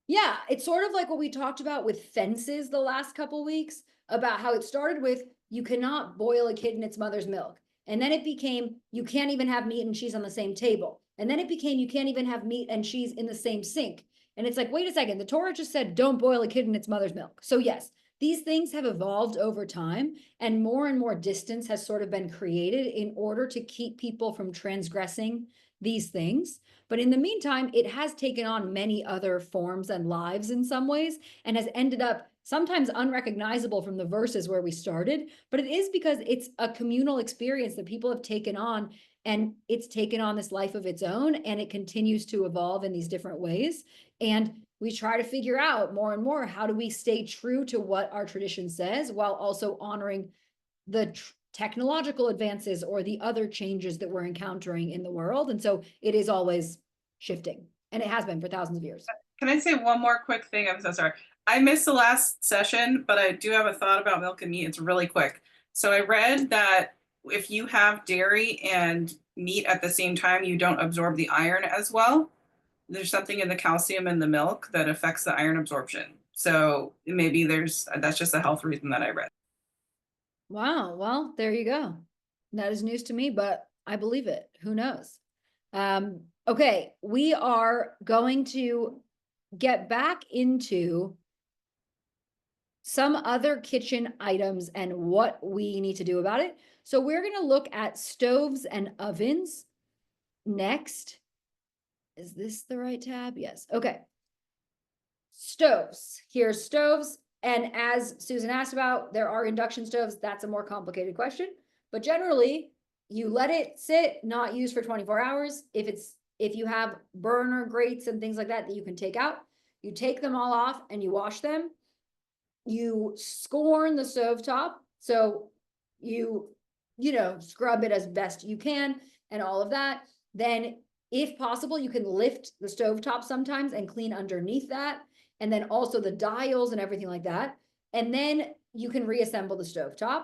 Yeah, it's sort of like what we talked about with fences the last couple weeks, about how it started with you cannot boil a kid in its mother's milk. And then it became you can't even have meat and cheese on the same table. And then it became you can't even have meat and cheese in the same sink. And it's like, wait a second, the Torah just said don't boil a kid in its mother's milk. So yes, these things have evolved over time, and more distance has sort of been created in order to keep people from transgressing these things. But in the meantime, it has taken on many other forms and lives in some ways, and has ended up sometimes unrecognizable from the verses where we started. But it is because it's a communal experience that people have taken on, and it's taken on this life of its own, and it continues to evolve in these different ways. And we try to figure out more and more, how do we stay true to what our tradition says while also honoring the technological advances or the other changes that we're encountering in the world. And so it is always shifting, and it has been for thousands of years. Can I say one more quick thing? I'm so sorry. I missed the last session, but I do have a thought about milk and meat. It's really quick. So I read that if you have dairy and meat at the same time, you don't absorb the iron as well. There's something in the calcium in the milk that affects the iron absorption. So maybe that's just a health reason that I read. Wow. Well, there you go. That is news to me, but I believe it. Who knows? Okay. We are going to get back into some other kitchen items and what we need to do about it. So we're going to look at stoves and ovens next. Is this the right tab? Yes. Okay. Stoves. Here's stoves. And as Susan asked about, there are induction stoves. That's a more complicated question. But generally, you let it sit, not used for 24 hours. If you have burner grates and things like that you can take out, you take them all off and you wash them. You scorn the stovetop. So you scrub it as best you can and all of that. Then if possible, you can lift the stovetop sometimes and clean underneath that. And then also the dials and everything like that. And then you can reassemble the stovetop.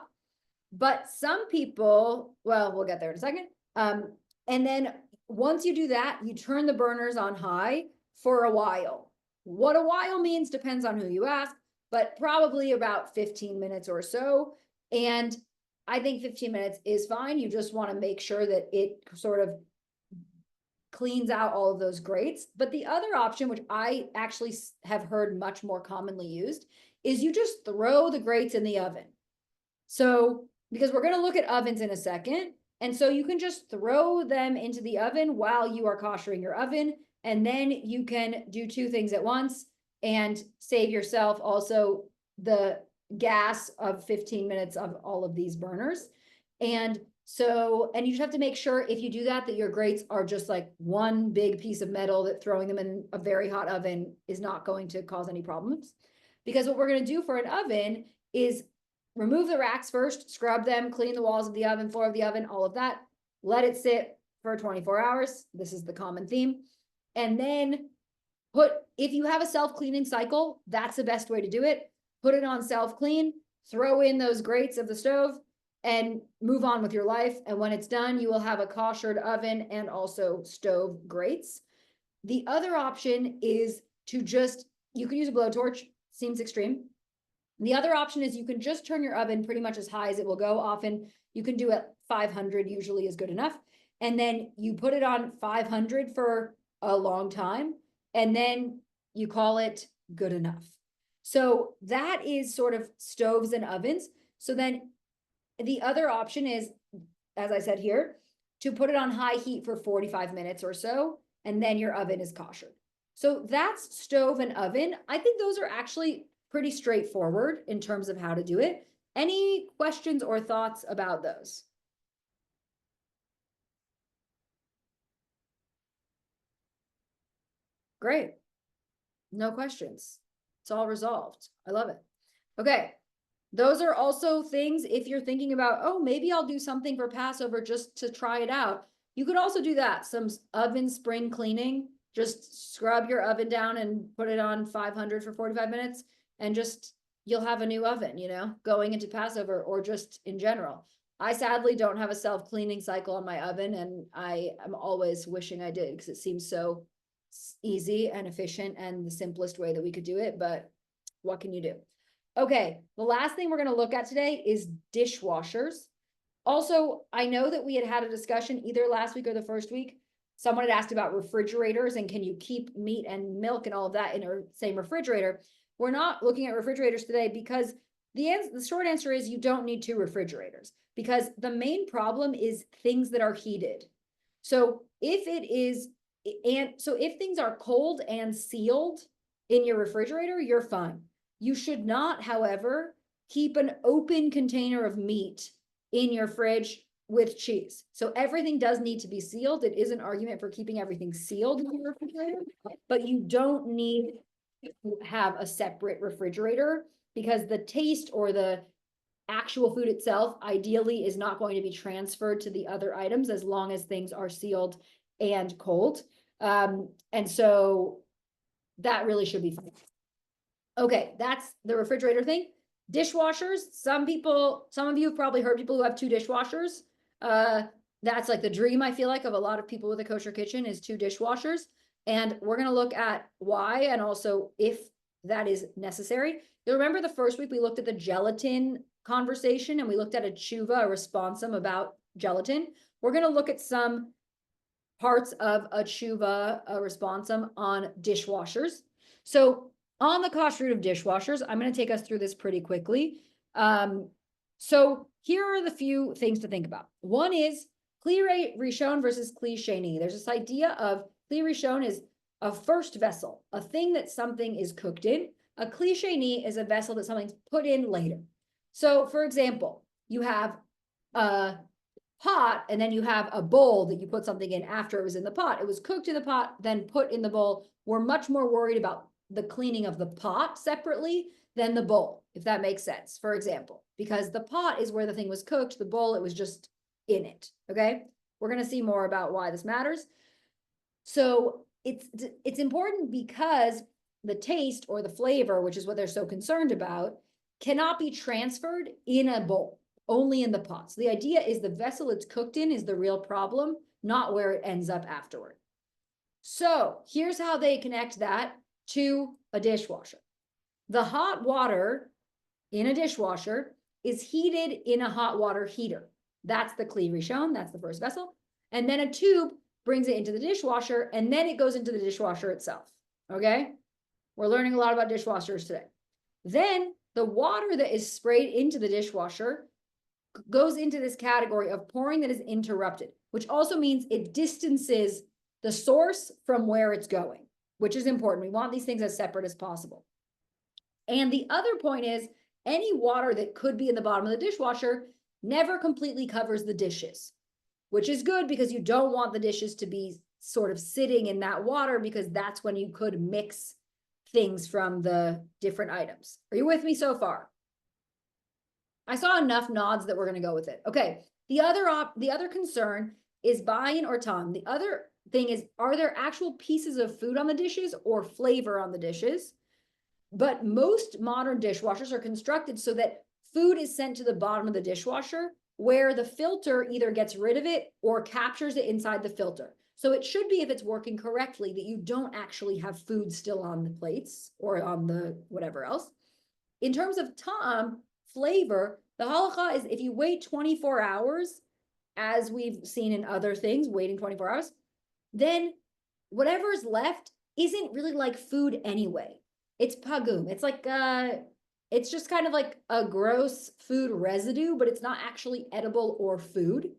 But some people, well, we'll get there in a second. And then once you do that, you turn the burners on high for a while. What a while means depends on who you ask, but probably about 15 minutes or so. And I think 15 minutes is fine. You just want to make sure that it sort of cleans out all of those grates. But the other option, which I actually have heard much more commonly used, is you just throw the grates in the oven. So, because we're going to look at ovens in a second. And so you can just throw them into the oven while you are koshering your oven. And then you can do two things at once and save yourself also the gas of 15 minutes of all of these burners. And you just have to make sure if you do that, that your grates are just like one big piece of metal, that throwing them in a very hot oven is not going to cause any problems. Because what we're going to do for an oven is remove the racks first, scrub them, clean the walls of the oven, floor of the oven, all of that. Let it sit for 24 hours. This is the common theme. And then if you have a self-cleaning cycle, that's the best way to do it. Put it on self-clean, throw in those grates of the stove, and move on with your life. And when it's done, you will have a koshered oven and also stove grates. The other option is you can use a blowtorch, seems extreme. The other option is you can just turn your oven pretty much as high as it will go. Often you can do it 500, usually is good enough. And then you put it on 500 for a long time, and then you call it good enough. So that is sort of stoves and ovens. So then the other option is, as I said here, to put it on high heat for 45 minutes or so, and then your oven is kosher. So that's stove and oven. I think those are actually pretty straightforward in terms of how to do it. Any questions or thoughts about those? Great. No questions. It's all resolved. I love it. Okay. Those are also things, if you're thinking about, oh, maybe I'll do something for Passover just to try it out. You could also do that. Some oven spring cleaning, just scrub your oven down and put it on 500 for 45 minutes. And you'll have a new oven, going into Passover, or just in general. I sadly don't have a self-cleaning cycle on my oven, and I am always wishing I did, because it seems so easy and efficient and the simplest way that we could do it. But what can you do? Okay, the last thing we're going to look at today is dishwashers. Also, I know that we had a discussion either last week or the first week. Someone had asked about refrigerators and can you keep meat and milk and all of that in a same refrigerator. We're not looking at refrigerators today because the short answer is you don't need two refrigerators, because the main problem is things that are heated. So if things are cold and sealed in your refrigerator, you're fine. You should not, however, keep an open container of meat in your fridge with cheese. So everything does need to be sealed. It is an argument for keeping everything sealed in your refrigerator, but you don't need to have a separate refrigerator, because the taste or the actual food itself ideally is not going to be transferred to the other items as long as things are sealed and cold. And so that really should be fine. Okay, that's the refrigerator thing. Dishwashers, some of you have probably heard people who have two dishwashers. That's like the dream, I feel like, of a lot of people with a kosher kitchen, is two dishwashers. And we're going to look at why, and also if that is necessary. You'll remember the first week we looked at the gelatin conversation, and we looked at a tshuva, a responsum about gelatin. We're going to look at some parts of a tshuva, a responsum on dishwashers. So on the kashrut of dishwashers, I'm going to take us through this pretty quickly. So here are the few things to think about. One is kli rishon versus kli sheni. There's this idea of kli rishon is a first vessel, a thing that something is cooked in. A kli sheni is a vessel that something's put in later. So for example, you have a pot and then you have a bowl that you put something in after it was in the pot. It was cooked in the pot, then put in the bowl. We're much more worried about the cleaning of the pot separately than the bowl, if that makes sense, for example, because the pot is where the thing was cooked, the bowl, it was just in it, okay? We're gonna see more about why this matters. So it's important because the taste or the flavor, which is what they're so concerned about, cannot be transferred in a bowl, only in the pot. So the idea is the vessel it's cooked in is the real problem, not where it ends up afterward. So here's how they connect that to a dishwasher. The hot water in a dishwasher is heated in a hot water heater. That's the kli rishon, that's the first vessel. And then a tube brings it into the dishwasher, and then it goes into the dishwasher itself, okay? We're learning a lot about dishwashers today. Then the water that is sprayed into the dishwasher goes into this category of pouring that is interrupted, which also means it distances the source from where it's going, which is important. We want these things as separate as possible. And the other point is any water that could be in the bottom of the dishwasher never completely covers the dishes, which is good because you don't want the dishes to be sort of sitting in that water because that's when you could mix things from the different items. Are you with me so far? I saw enough nods that we're going to go with it. Okay. The other concern is bayin or tam. The other thing is, are there actual pieces of food on the dishes or flavor on the dishes? But most modern dishwashers are constructed so that food is sent to the bottom of the dishwasher where the filter either gets rid of it or captures it inside the filter. So it should be, if it's working correctly, that you don't actually have food still on the plates or on the whatever else. In terms of ta'am, flavor, the halacha is if you wait 24 hours, as we've seen in other things, waiting 24 hours, then whatever's left isn't really like food anyway. It's pagum. It's like, it's just kind of like a gross food residue, but it's not actually edible or food.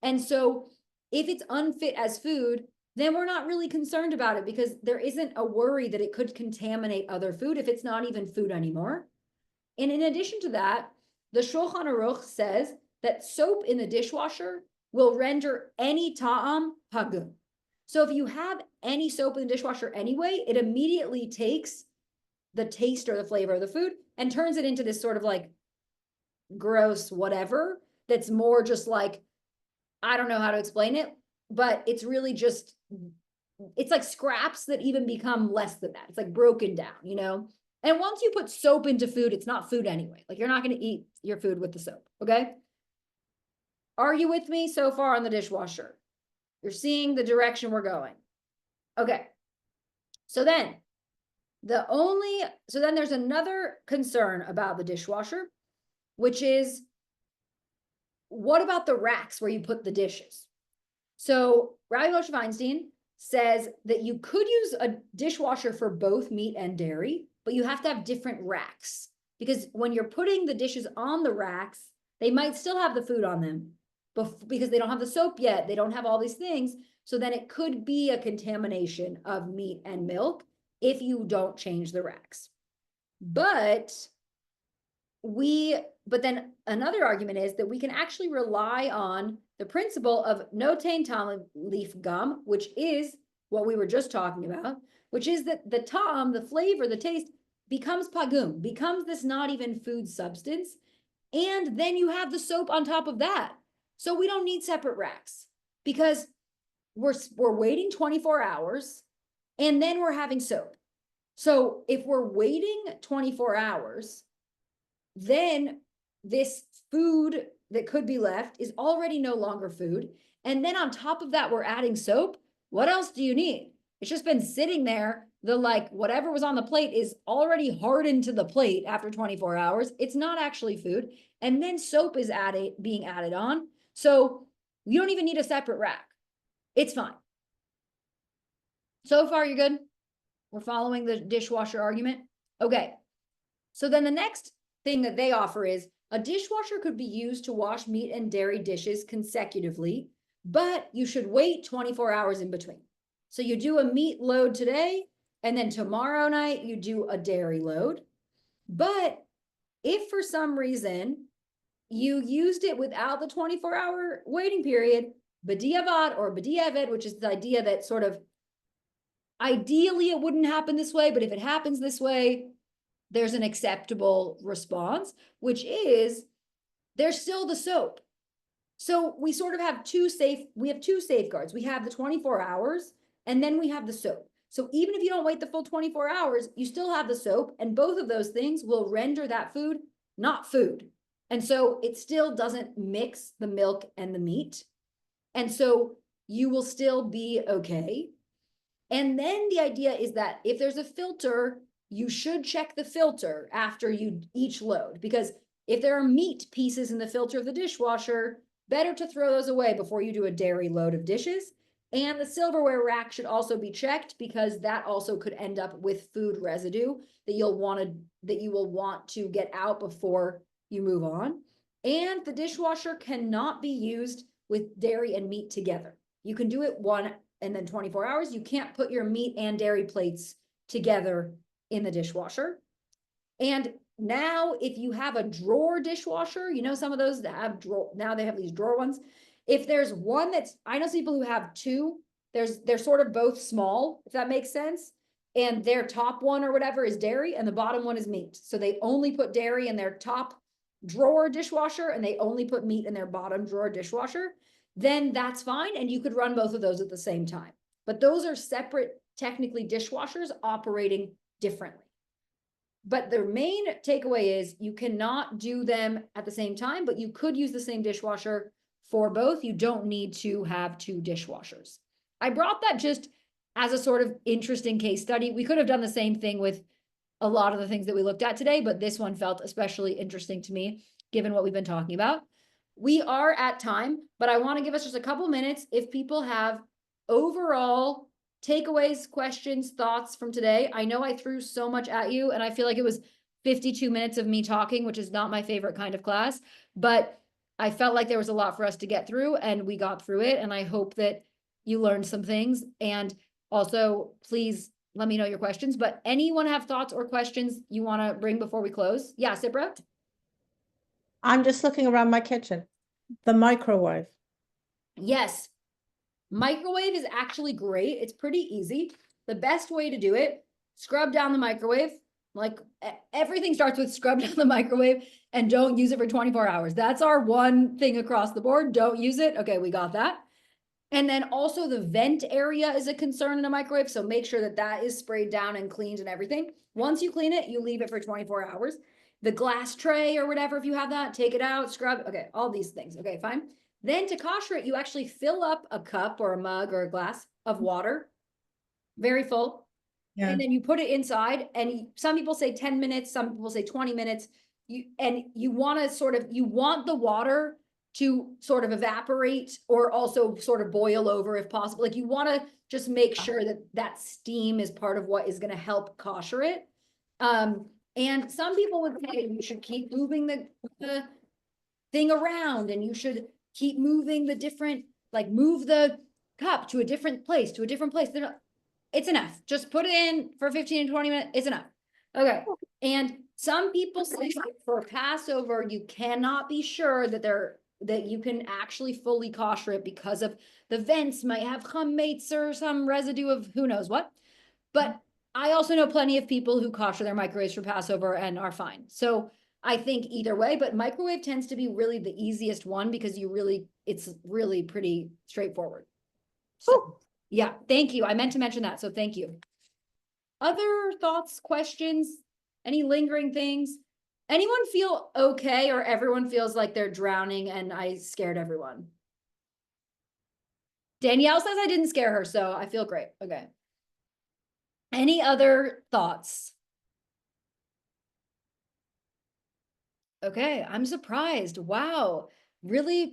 And so if it's unfit as food, then we're not really concerned about it because there isn't a worry that it could contaminate other food if it's not even food anymore. And in addition to that, the Shulchan Aruch says that soap in the dishwasher will render any ta'am pagum. So if you have any soap in the dishwasher anyway, it immediately takes the taste or the flavor of the food and turns it into this sort of like gross whatever that's more just like, I don't know how to explain it, but it's really just, it's like scraps that even become less than that. It's like broken down, you know? And once you put soap into food, it's not food anyway. Like you're not going to eat your food with the soap, okay? Are you with me so far on the dishwasher? You're seeing the direction we're going. Okay. So then there's another concern about the dishwasher, which is what about the racks where you put the dishes? So Rabbi Moshe Feinstein says that you could use a dishwasher for both meat and dairy, but you have to have different racks because when you're putting the dishes on the racks, they might still have the food on them because they don't have the soap yet. They don't have all these things. So then it could be a contamination of meat and milk if you don't change the racks. But then another argument is that we can actually rely on the principle of notain tam leaf gum, which is what we were just talking about, which is that the ta'am, the flavor, the taste becomes pagum, becomes this not even food substance. And then you have the soap on top of that. So we don't need separate racks because we're waiting 24 hours and then we're having soap. So if we're waiting 24 hours, then this food that could be left is already no longer food. And then on top of that, we're adding soap. What else do you need? It's just been sitting there. Whatever was on the plate is already hardened to the plate after 24 hours. It's not actually food. And then soap is being added on. So you don't even need a separate rack. It's fine. So far, you're good? We're following the dishwasher argument. Okay. So then the next thing that they offer is a dishwasher could be used to wash meat and dairy dishes consecutively, but you should wait 24 hours in between. So you do a meat load today, and then tomorrow night you do a dairy load. But if for some reason you used it without the 24-hour waiting period, b'diavad or b'diavad, which is the idea that sort of ideally it wouldn't happen this way, but if it happens this way, there's an acceptable response, which is there's still the soap. So we sort of have two safeguards. We have the 24 hours and then we have the soap. So even if you don't wait the full 24 hours, you still have the soap, and both of those things will render that food not food. And so it still doesn't mix the milk and the meat. And so you will still be okay. And then the idea is that if there's a filter, you should check the filter after you each load, because if there are meat pieces in the filter of the dishwasher, better to throw those away before you do a dairy load of dishes. And the silverware rack should also be checked, because that also could end up with food residue that you will want to get out before you move on. And the dishwasher cannot be used with dairy and meat together. You can do it one and then 24 hours. You can't put your meat and dairy plates together in the dishwasher. And now if you have a drawer dishwasher, you know, some of those that have now they have these drawer ones. If there's one I know some people who have two, they're sort of both small, if that makes sense. And their top one or whatever is dairy and the bottom one is meat. So they only put dairy in their top drawer dishwasher and they only put meat in their bottom drawer dishwasher. Then that's fine. And you could run both of those at the same time. But those are separate, technically, dishwashers operating differently. But the main takeaway is you cannot do them at the same time, but you could use the same dishwasher for both. You don't need to have two dishwashers. I brought that just as a sort of interesting case study. We could have done the same thing with a lot of the things that we looked at today, but this one felt especially interesting to me, given what we've been talking about. We are at time, but I want to give us just a couple minutes if people have overall takeaways, questions, thoughts from today. I know I threw so much at you, and I feel like it was 52 minutes of me talking, which is not my favorite kind of class, but I felt like there was a lot for us to get through, and we got through it, and I hope that you learned some things. And also, please let me know your questions, but anyone have thoughts or questions you want to bring before we close? Yeah, Sipra? I'm just looking around my kitchen. The microwave. Yes. Microwave is actually great. It's pretty easy. The best way to do it, scrub down the microwave. Like everything starts with scrub down the microwave and don't use it for 24 hours. That's our one thing across the board. Don't use it. Okay, we got that. And then also the vent area is a concern in a microwave. So make sure that that is sprayed down and cleaned and everything. Once you clean it, you leave it for 24 hours. The glass tray or whatever, if you have that, take it out, scrub. Okay, all these things. Okay, fine. Then to Kashrut, you actually fill up a cup or a mug or a glass of water, very full. Yeah. And then you put it inside, and some people say 10 minutes, some people say 20 minutes. You want the water to sort of evaporate or also sort of boil over if possible. Like you want to just make sure that that steam is part of what is going to help kosher it. And some people would say you should keep moving the thing around, and you should keep moving the different, like move the cup to a different place, it's enough. Just put it in for 15 to 20 minutes. It's enough. Okay. And some people say for Passover, you cannot be sure that you can actually fully kosher it because of the vents might have chametz or some residue of who knows what. But I also know plenty of people who kosher their microwaves for Passover and are fine. So I think either way, but microwave tends to be really the easiest one because it's really pretty straightforward. So yeah, thank you. I meant to mention that. So thank you. Other thoughts, questions, any lingering things? Anyone feel okay, or everyone feels like they're drowning and I scared everyone? Danielle says I didn't scare her, so I feel great. Okay. Any other thoughts? Okay, I'm surprised. Wow. Really,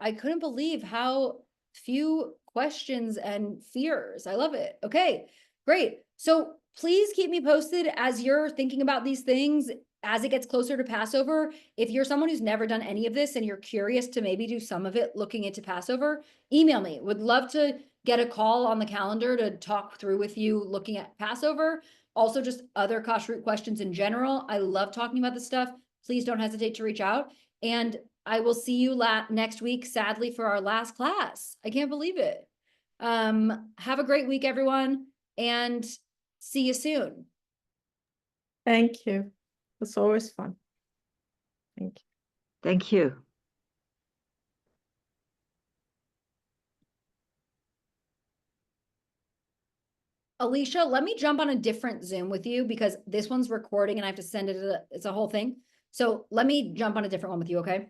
I couldn't believe how few questions and fears. I love it. Okay. Great. So please keep me posted as you're thinking about these things as it gets closer to Passover. If you're someone who's never done any of this and you're curious to maybe do some of it looking into Passover, email me. Would love to get a call on the calendar to talk through with you looking at Passover. Also, just other kashrut questions in general. I love talking about this stuff. Please don't hesitate to reach out. And I will see you next week, sadly, for our last class. I can't believe it. Have a great week, everyone, and see you soon. Thank you. It's always fun. Thank you. Thank you. Alicia, let me jump on a different Zoom with you because this one's recording and I have to send it. It's a whole thing. So let me jump on a different one with you, okay?